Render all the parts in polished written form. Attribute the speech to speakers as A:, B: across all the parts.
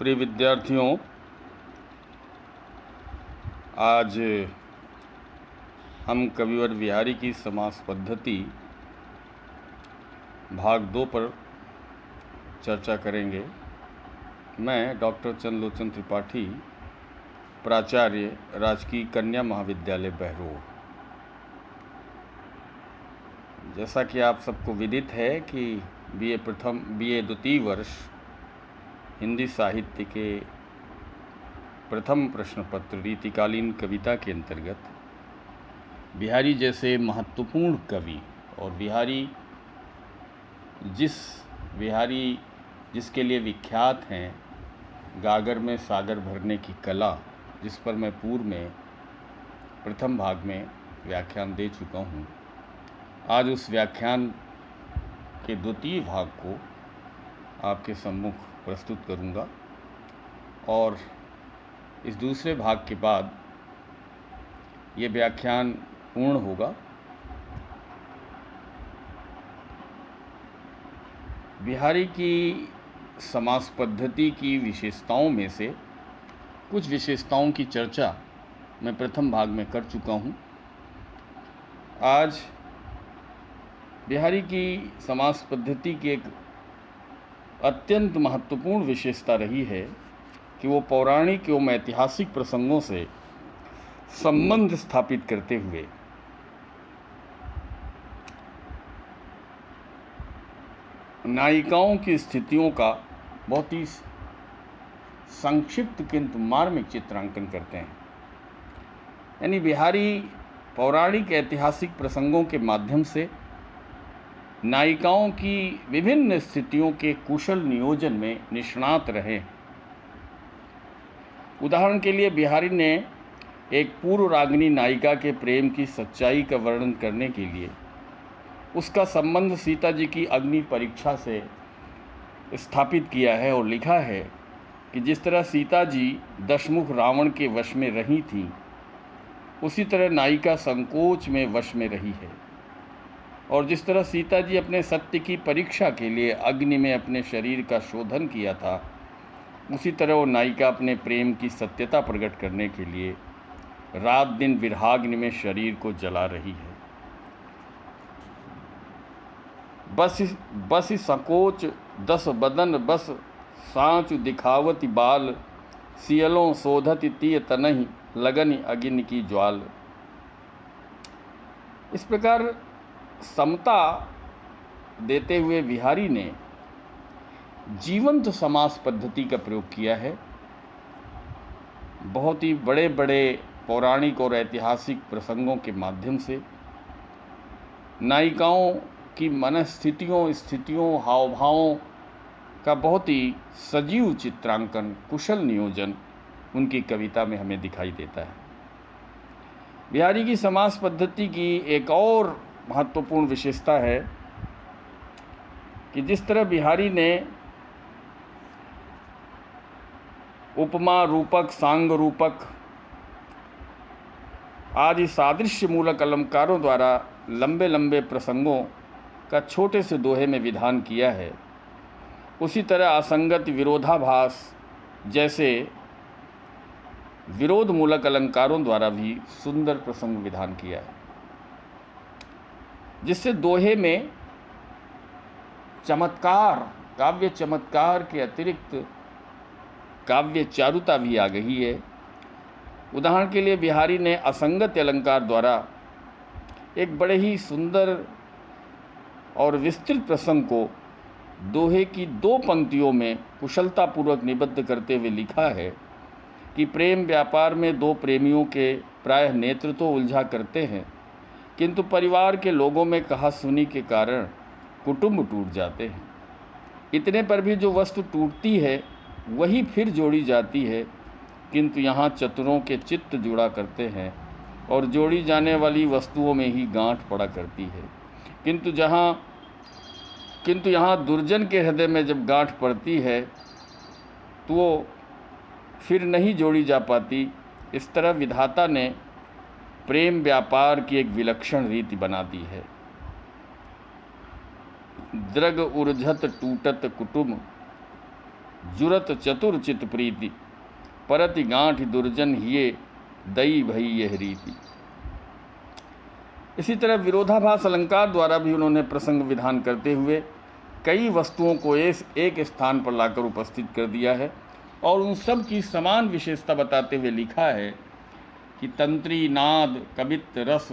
A: प्रिय विद्यार्थियों, आज हम कविवर बिहारी की समास पद्धति भाग 2 पर चर्चा करेंगे। मैं डॉक्टर चंद्रलोचन त्रिपाठी, प्राचार्य, राजकीय कन्या महाविद्यालय बहरोड। जैसा कि आप सबको विदित है कि बीए द्वितीय वर्ष हिंदी साहित्य के प्रथम प्रश्न पत्र रीतिकालीन कविता के अंतर्गत बिहारी जैसे महत्वपूर्ण कवि और बिहारी जिसके लिए विख्यात हैं गागर में सागर भरने की कला, जिस पर मैं पूर्व में प्रथम भाग में व्याख्यान दे चुका हूँ। आज उस व्याख्यान के द्वितीय भाग को आपके सम्मुख प्रस्तुत करूँगा और इस दूसरे भाग के बाद ये व्याख्यान पूर्ण होगा। बिहारी की समास पद्धति की विशेषताओं में से कुछ विशेषताओं की चर्चा मैं प्रथम भाग में कर चुका हूँ। आज बिहारी की समास पद्धति की एक अत्यंत महत्वपूर्ण विशेषता रही है कि वो पौराणिक एवं ऐतिहासिक प्रसंगों से संबंध स्थापित करते हुए नायिकाओं की स्थितियों का बहुत ही संक्षिप्त किंतु मार्मिक चित्रांकन करते हैं। यानी बिहारी पौराणिक ऐतिहासिक प्रसंगों के माध्यम से नायिकाओं की विभिन्न स्थितियों के कुशल नियोजन में निष्णात रहे। उदाहरण के लिए बिहारी ने एक पूर्व रागिनी नायिका के प्रेम की सच्चाई का वर्णन करने के लिए उसका संबंध सीता जी की अग्नि परीक्षा से स्थापित किया है और लिखा है कि जिस तरह सीता जी दशमुख रावण के वश में रही थी, उसी तरह नायिका संकोच में वश में रही है। और जिस तरह सीता जी अपने सत्य की परीक्षा के लिए अग्नि में अपने शरीर का शोधन किया था, उसी तरह वो नायिका अपने प्रेम की सत्यता प्रकट करने के लिए रात दिन विरहाग्नि में शरीर को जला रही है। बस संकोच दस बदन बस सांच दिखावती बाल, सियलों शोधति तीय तनहि लगन अग्नि की ज्वाल। इस प्रकार समता देते हुए बिहारी ने जीवंत समास पद्धति का प्रयोग किया है। बहुत ही बड़े बड़े पौराणिक और ऐतिहासिक प्रसंगों के माध्यम से नायिकाओं की मनस्थितियों, स्थितियों, हाव भावों का बहुत ही सजीव चित्रांकन, कुशल नियोजन उनकी कविता में हमें दिखाई देता है। बिहारी की समास पद्धति की एक और महत्वपूर्ण विशेषता है कि जिस तरह बिहारी ने उपमा रूपक, सांग रूपक आदि सादृश्य मूलक अलंकारों द्वारा लंबे लंबे प्रसंगों का छोटे से दोहे में विधान किया है, उसी तरह असंगत, विरोधाभास जैसे विरोध मूलक अलंकारों द्वारा भी सुंदर प्रसंग विधान किया है, जिससे दोहे में चमत्कार, काव्य चमत्कार के अतिरिक्त काव्य चारुता भी आ गई है। उदाहरण के लिए बिहारी ने असंगत अलंकार द्वारा एक बड़े ही सुंदर और विस्तृत प्रसंग को दोहे की 2 पंक्तियों में कुशलतापूर्वक निबद्ध करते हुए लिखा है कि प्रेम व्यापार में 2 प्रेमियों के प्रायः नेत्र तो उलझा करते हैं, किंतु परिवार के लोगों में कहासुनी के कारण कुटुंब टूट जाते हैं। इतने पर भी जो वस्तु टूटती है वही फिर जोड़ी जाती है, किंतु यहाँ चतुरों के चित्त जुड़ा करते हैं और जोड़ी जाने वाली वस्तुओं में ही गांठ पड़ा करती है। किंतु यहाँ दुर्जन के हृदय में जब गांठ पड़ती है तो वो फिर नहीं जोड़ी जा पाती। इस तरह विधाता ने प्रेम व्यापार की एक विलक्षण रीति बना दी है। द्रग उर्झत टूटत कुटुम, जुरत चतुर चित प्रीति, परति गांठ दुर्जन हिये, दई भई यह रीति। इसी तरह विरोधाभास अलंकार द्वारा भी उन्होंने प्रसंग विधान करते हुए कई वस्तुओं को एक स्थान पर लाकर उपस्थित कर दिया है और उन सब की समान विशेषता बताते हुए लिखा है कि तंत्री, नाद, कवित्त, रस,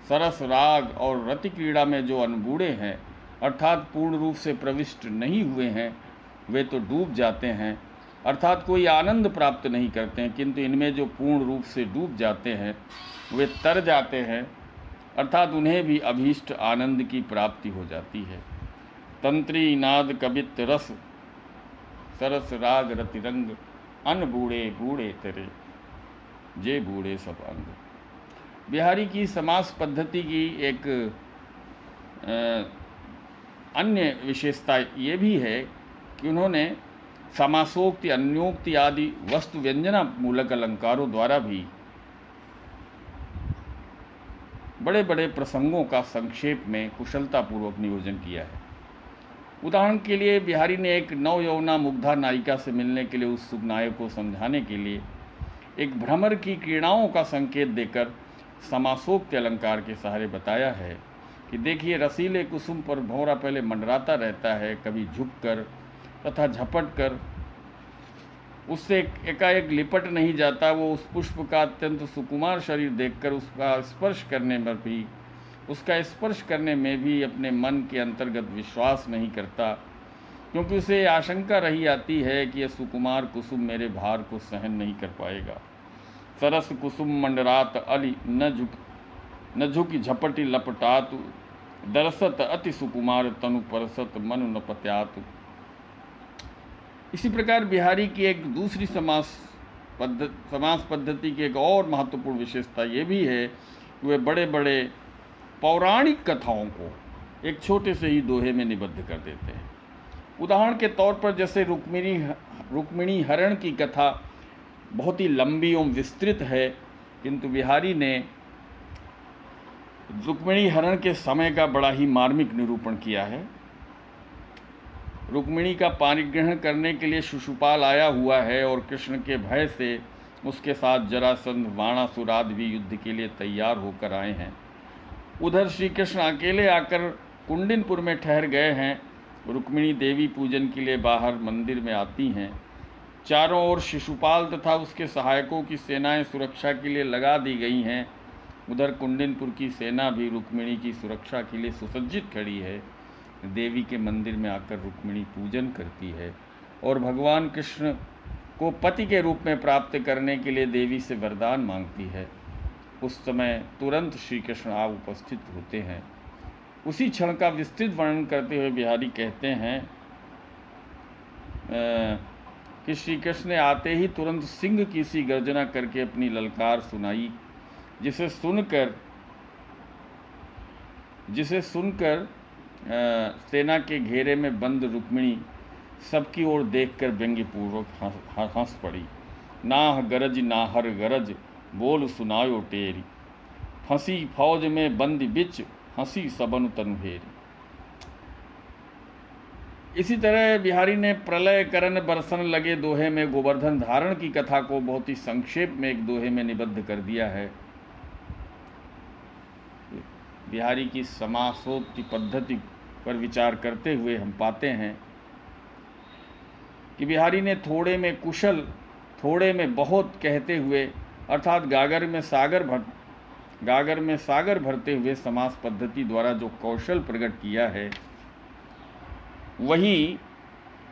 A: सरस, राग और रति क्रीड़ा में जो अनबूढ़े हैं अर्थात पूर्ण रूप से प्रविष्ट नहीं हुए हैं, वे तो डूब जाते हैं, अर्थात कोई आनंद प्राप्त नहीं करते हैं, किंतु इनमें जो पूर्ण रूप से डूब जाते हैं वे तर जाते हैं, अर्थात उन्हें भी अभीष्ट आनंद की प्राप्ति हो जाती है। तंत्री, नाद, कवित्त, रस, सरस, राग, रति, रंग, अन बूढ़े बूढ़े तेरे, जे बूढ़े सब अंग। बिहारी की समास पद्धति की एक अन्य विशेषता ये भी है कि उन्होंने समासोक्ति, अन्योक्ति आदि वस्तु व्यंजना मूलक अलंकारों द्वारा भी बड़े बड़े प्रसंगों का संक्षेप में कुशलतापूर्वक नियोजन किया है। उदाहरण के लिए बिहारी ने एक नवयौवना मुग्धा नायिका से मिलने के लिए उत्सुक नायक को समझाने के लिए एक भ्रमर की क्रीड़ाओं का संकेत देकर समासोक्ति अलंकार के सहारे बताया है कि देखिए, रसीले कुसुम पर भंवरा पहले मंडराता रहता है, कभी झुककर तथा झपट कर, उससे एकाएक लिपट नहीं जाता। वो उस पुष्प का अत्यंत सुकुमार शरीर देखकर उसका स्पर्श करने में भी अपने मन के अंतर्गत विश्वास नहीं करता, क्योंकि उसे आशंका रही आती है कि यह सुकुमार कुसुम मेरे भार को सहन नहीं कर पाएगा। सरस कुसुम मंडरात अली न झुकी झपटी लपटात, दरसत अति सुकुमार तनु परसत मनु न पत्यात। इसी प्रकार बिहारी की एक दूसरी समास पद्धति की एक और महत्वपूर्ण विशेषता ये भी है कि वे बड़े बड़े पौराणिक कथाओं को एक छोटे से ही दोहे में निबद्ध कर देते हैं। उदाहरण के तौर पर जैसे रुक्मिणी हरण की कथा बहुत ही लंबी एवं विस्तृत है, किंतु बिहारी ने रुक्मिणी हरण के समय का बड़ा ही मार्मिक निरूपण किया है। रुक्मिणी का पाणिग्रहण करने के लिए शिशुपाल आया हुआ है और कृष्ण के भय से उसके साथ जरासंध, बाणासुर आदि भी युद्ध के लिए तैयार होकर आए हैं। उधर श्री कृष्ण अकेले आकर कुंडिनपुर में ठहर गए हैं। रुक्मिणी देवी पूजन के लिए बाहर मंदिर में आती हैं। चारों ओर शिशुपाल तथा उसके सहायकों की सेनाएं सुरक्षा के लिए लगा दी गई हैं। उधर कुंडिनपुर की सेना भी रुक्मिणी की सुरक्षा के लिए सुसज्जित खड़ी है। देवी के मंदिर में आकर रुक्मिणी पूजन करती है और भगवान कृष्ण को पति के रूप में प्राप्त करने के लिए देवी से वरदान मांगती है। उस समय तुरंत श्री कृष्ण आ उपस्थित होते हैं। उसी क्षण का विस्तृत वर्णन करते हुए बिहारी कहते हैं कि श्री कृष्ण ने आते ही तुरंत सिंह की सी गर्जना करके अपनी ललकार सुनाई, जिसे सुनकर सेना के घेरे में बंद रुक्मिणी सबकी ओर देखकर व्यंग्यपूर्वक हंस पड़ी। नाह गरज नाहर गरज, बोल सुनायो टेरी, फंसी फौज में बंद बिच, हंसी सबन तनुहेरी। इसी तरह बिहारी ने प्रलय करण बरसन लगे दोहे में गोवर्धन धारण की कथा को बहुत ही संक्षेप में एक दोहे में निबद्ध कर दिया है। बिहारी की समासोक्ति पद्धति पर विचार करते हुए हम पाते हैं कि बिहारी ने थोड़े में कुशल, थोड़े में बहुत कहते हुए अर्थात गागर में सागर भरते हुए समास पद्धति द्वारा जो कौशल प्रकट किया है, वही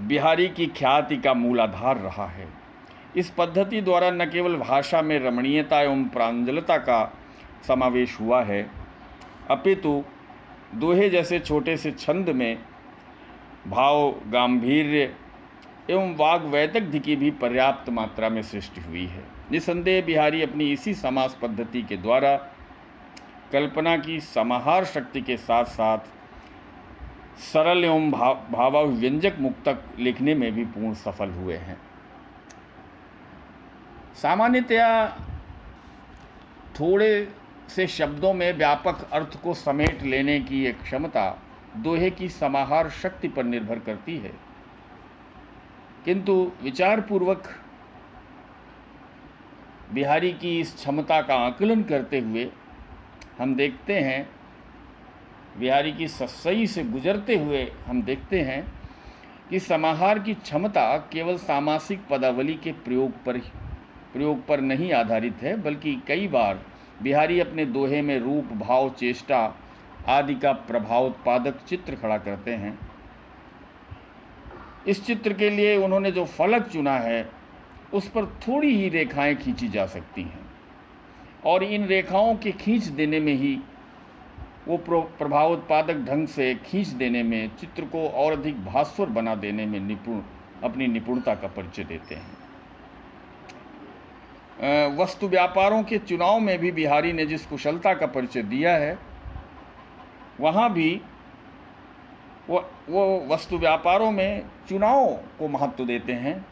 A: बिहारी की ख्याति का मूलाधार रहा है। इस पद्धति द्वारा न केवल भाषा में रमणीयता एवं प्रांजलता का समावेश हुआ है, अपितु दोहे जैसे छोटे से छंद में भाव, गांधीर्य एवं वाग्वैदग्ध्य की भी पर्याप्त मात्रा में सृष्टि हुई है। निसंदेह बिहारी अपनी इसी समास पद्धति के द्वारा कल्पना की समाहार शक्ति के साथ साथ सरल एवं भावाव्यंजक मुक्तक लिखने में भी पूर्ण सफल हुए हैं। सामान्यतया थोड़े से शब्दों में व्यापक अर्थ को समेट लेने की एक क्षमता दोहे की समाहार शक्ति पर निर्भर करती है। किंतु विचारपूर्वक बिहारी की इस क्षमता का आकलन करते हुए हम देखते हैं, बिहारी की सच्चाई से गुजरते हुए हम देखते हैं कि समाहार की क्षमता केवल सामासिक पदावली के प्रयोग पर नहीं आधारित है, बल्कि कई बार बिहारी अपने दोहे में रूप, भाव, चेष्टा आदि का प्रभावोत्पादक चित्र खड़ा करते हैं। इस चित्र के लिए उन्होंने जो फलक चुना है उस पर थोड़ी ही रेखाएं खींची जा सकती हैं, और इन रेखाओं के खींच देने में ही वो प्रभावोत्पादक ढंग से खींच देने में, चित्र को और अधिक भास्वर बना देने में अपनी निपुणता का परिचय देते हैं। वस्तु व्यापारों के चुनाव में भी बिहारी ने जिस कुशलता का परिचय दिया है, वहाँ भी वो वस्तु व्यापारों में चुनाव को महत्व देते हैं,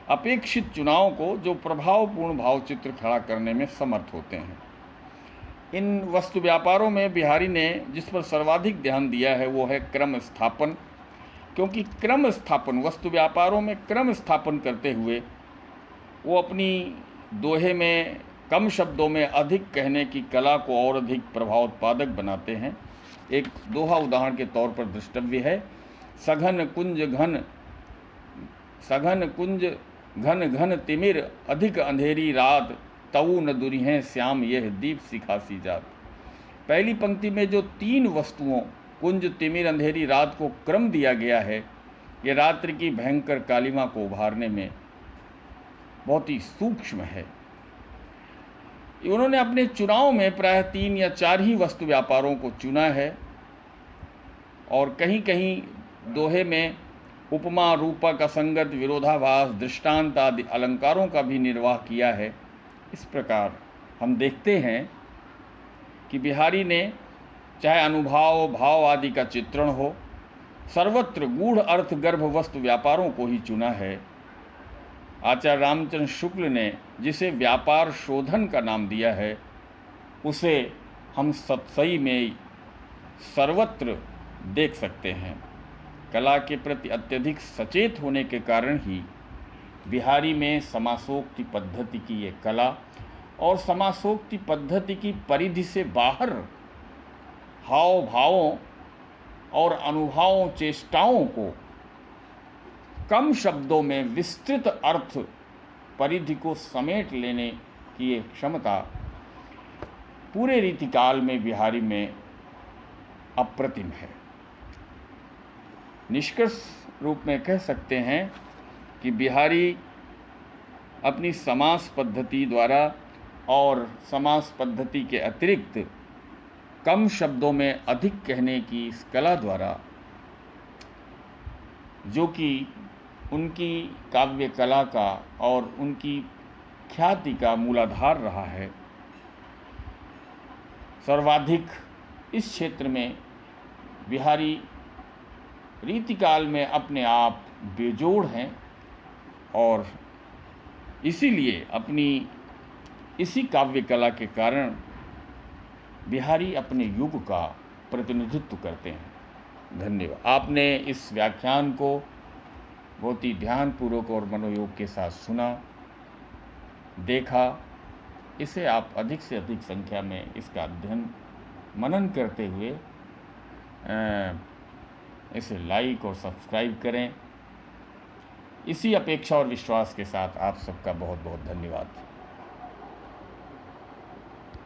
A: अपेक्षित चुनाव को, जो प्रभावपूर्ण भावचित्र खड़ा करने में समर्थ होते हैं। इन वस्तु व्यापारों में बिहारी ने जिस पर सर्वाधिक ध्यान दिया है वो है क्रम स्थापन, क्योंकि क्रम स्थापन, वस्तु व्यापारों में क्रम स्थापन करते हुए वो अपनी दोहे में कम शब्दों में अधिक कहने की कला को और अधिक प्रभावोत्पादक बनाते हैं। एक दोहा उदाहरण के तौर पर द्रष्टव्य है, सघन कुंज घन घन तिमिर, अधिक अंधेरी रात, तऊ न दुरिहें श्याम यह दीप सिखासी जात। पहली पंक्ति में जो 3 वस्तुओं कुंज, तिमिर, अंधेरी रात को क्रम दिया गया है, ये रात्रि की भयंकर कालिमा को उभारने में बहुत ही सूक्ष्म है। उन्होंने अपने चुनाव में प्रायः 3 या 4 ही वस्तु व्यापारों को चुना है, और कहीं कहीं दोहे में उपमा, रूपक, असंगत, विरोधाभास, दृष्टांत आदि अलंकारों का भी निर्वाह किया है। इस प्रकार हम देखते हैं कि बिहारी ने चाहे अनुभाव, भाव आदि का चित्रण हो, सर्वत्र गूढ़ अर्थ गर्भ वस्तु व्यापारों को ही चुना है। आचार्य रामचंद्र शुक्ल ने जिसे व्यापार शोधन का नाम दिया है, उसे हम सतसई में सर्वत्र देख सकते हैं। कला के प्रति अत्यधिक सचेत होने के कारण ही बिहारी में समासोक्ति पद्धति की ये कला और समासोक्ति पद्धति की परिधि से बाहर हाव भावों और अनुभवों, चेष्टाओं को कम शब्दों में विस्तृत अर्थ परिधि को समेट लेने की ये क्षमता पूरे रीतिकाल में बिहारी में अप्रतिम है। निष्कर्ष रूप में कह सकते हैं कि बिहारी अपनी समास पद्धति द्वारा और समास पद्धति के अतिरिक्त कम शब्दों में अधिक कहने की इस कला द्वारा, जो कि उनकी काव्य कला का और उनकी ख्याति का मूलाधार रहा है, सर्वाधिक इस क्षेत्र में बिहारी रीतिकाल में अपने आप बेजोड़ हैं, और इसीलिए अपनी इसी काव्य कला के कारण बिहारी अपने युग का प्रतिनिधित्व करते हैं। धन्यवाद। आपने इस व्याख्यान को बहुत ही ध्यानपूर्वक और मनोयोग के साथ सुना, देखा। इसे आप अधिक से अधिक संख्या में इसका अध्ययन मनन करते हुए इसे लाइक और सब्सक्राइब करें। इसी अपेक्षा और विश्वास के साथ आप सबका बहुत बहुत धन्यवाद।